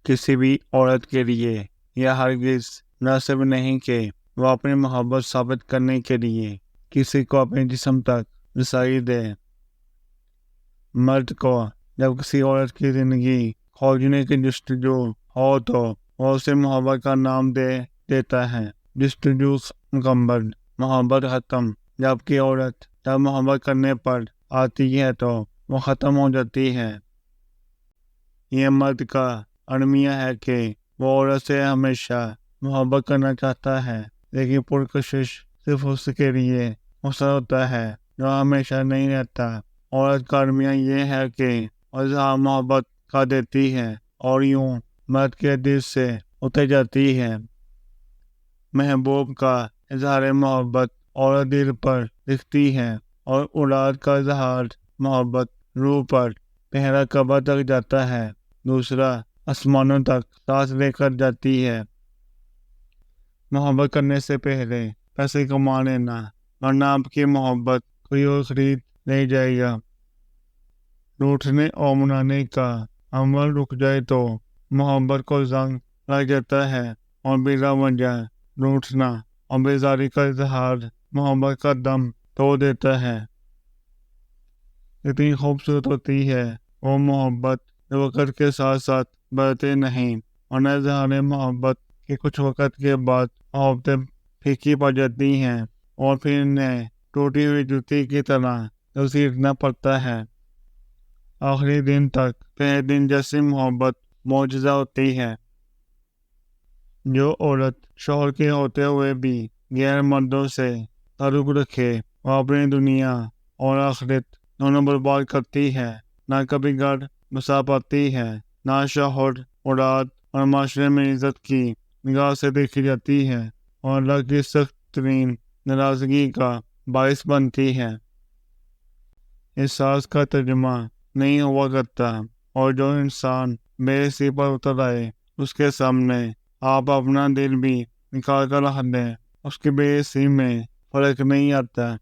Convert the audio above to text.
کسی بھی عورت کے لیے یہ ہرگز مناسب نہیں کہ وہ اپنی محبت ثابت کرنے کے لیے کسی کو اپنے جسم تک رسائی دے۔ مرد کو جب کسی عورت کی زندگی کھوجنے کی جستجو ہو تو وہ اسے محبت کا نام دے دیتا ہے۔ جستجو مکمل، محبت ختم۔ جبکہ عورت جب محبت کرنے پر آتی ہے تو وہ ختم ہو جاتی ہے۔ یہ مرد کا المیہ ہے کہ وہ عورت سے ہمیشہ محبت کرنا چاہتا ہے، لیکن پرکشش صرف اس کے لیے مسئلہ ہوتا ہے جو ہمیشہ نہیں رہتا۔ عورت کا المیہ یہ ہے کہ وہ اظہار محبت کا دیتی ہے اور یوں مرد کے دل سے اتر جاتی ہے۔ محبوب کا اظہار محبت عورت دل پر لکھتی ہے اور اولاد کا اظہار محبت روح پر پہلا قبر تک جاتا ہے، دوسرا آسمانوں تک سانس لے کر جاتی ہے۔ محبت کرنے سے پہلے پیسے کما لینا، ورنہ آپ کی محبت کوئی اور خرید نہیں جائے گا۔ روٹھنے اور منانے کا عمل رک جائے تو محبت کو زنگ لگ جاتا ہے اور بلا وجہ روٹھنا اور بیزاری کا اظہار محبت کا دم توڑ دیتا ہے۔ اتنی خوبصورت ہوتی ہے وہ محبت جو وقت کے ساتھ ساتھ بڑھتے نہیں، ورنہ اظہار محبت کے کچھ وقت کے بعد محبتیں پھیکی پڑ جاتی ہیں اور پھر انہیں ٹوٹی ہوئی جوتی کی طرح گھسیٹنا پڑتا ہے۔ آخری دن تک پہلے دن جیسی محبت معجزہ ہوتی ہے۔ جو عورت شوہر کے ہوتے ہوئے بھی غیر مردوں سے تعلق رکھے وہ اپنی دنیا اور آخرت دونوں برباد کرتی ہے، نہ کبھی گھر بسا پاتی ہے، نہ شوہر، اولاد اور معاشرے میں عزت کی نگاہ سے دیکھی جاتی ہے اور اللہ کی سخت ترین ناراضگی کا باعث بنتی ہے۔ احساس کا ترجمہ نہیں ہوا کرتا، اور جو انسان بے حسی پر اتر آئے اس کے سامنے آپ اپنا دل بھی نکال کر رکھ دیں، اس کی بے حسی میں فرق نہیں آتا۔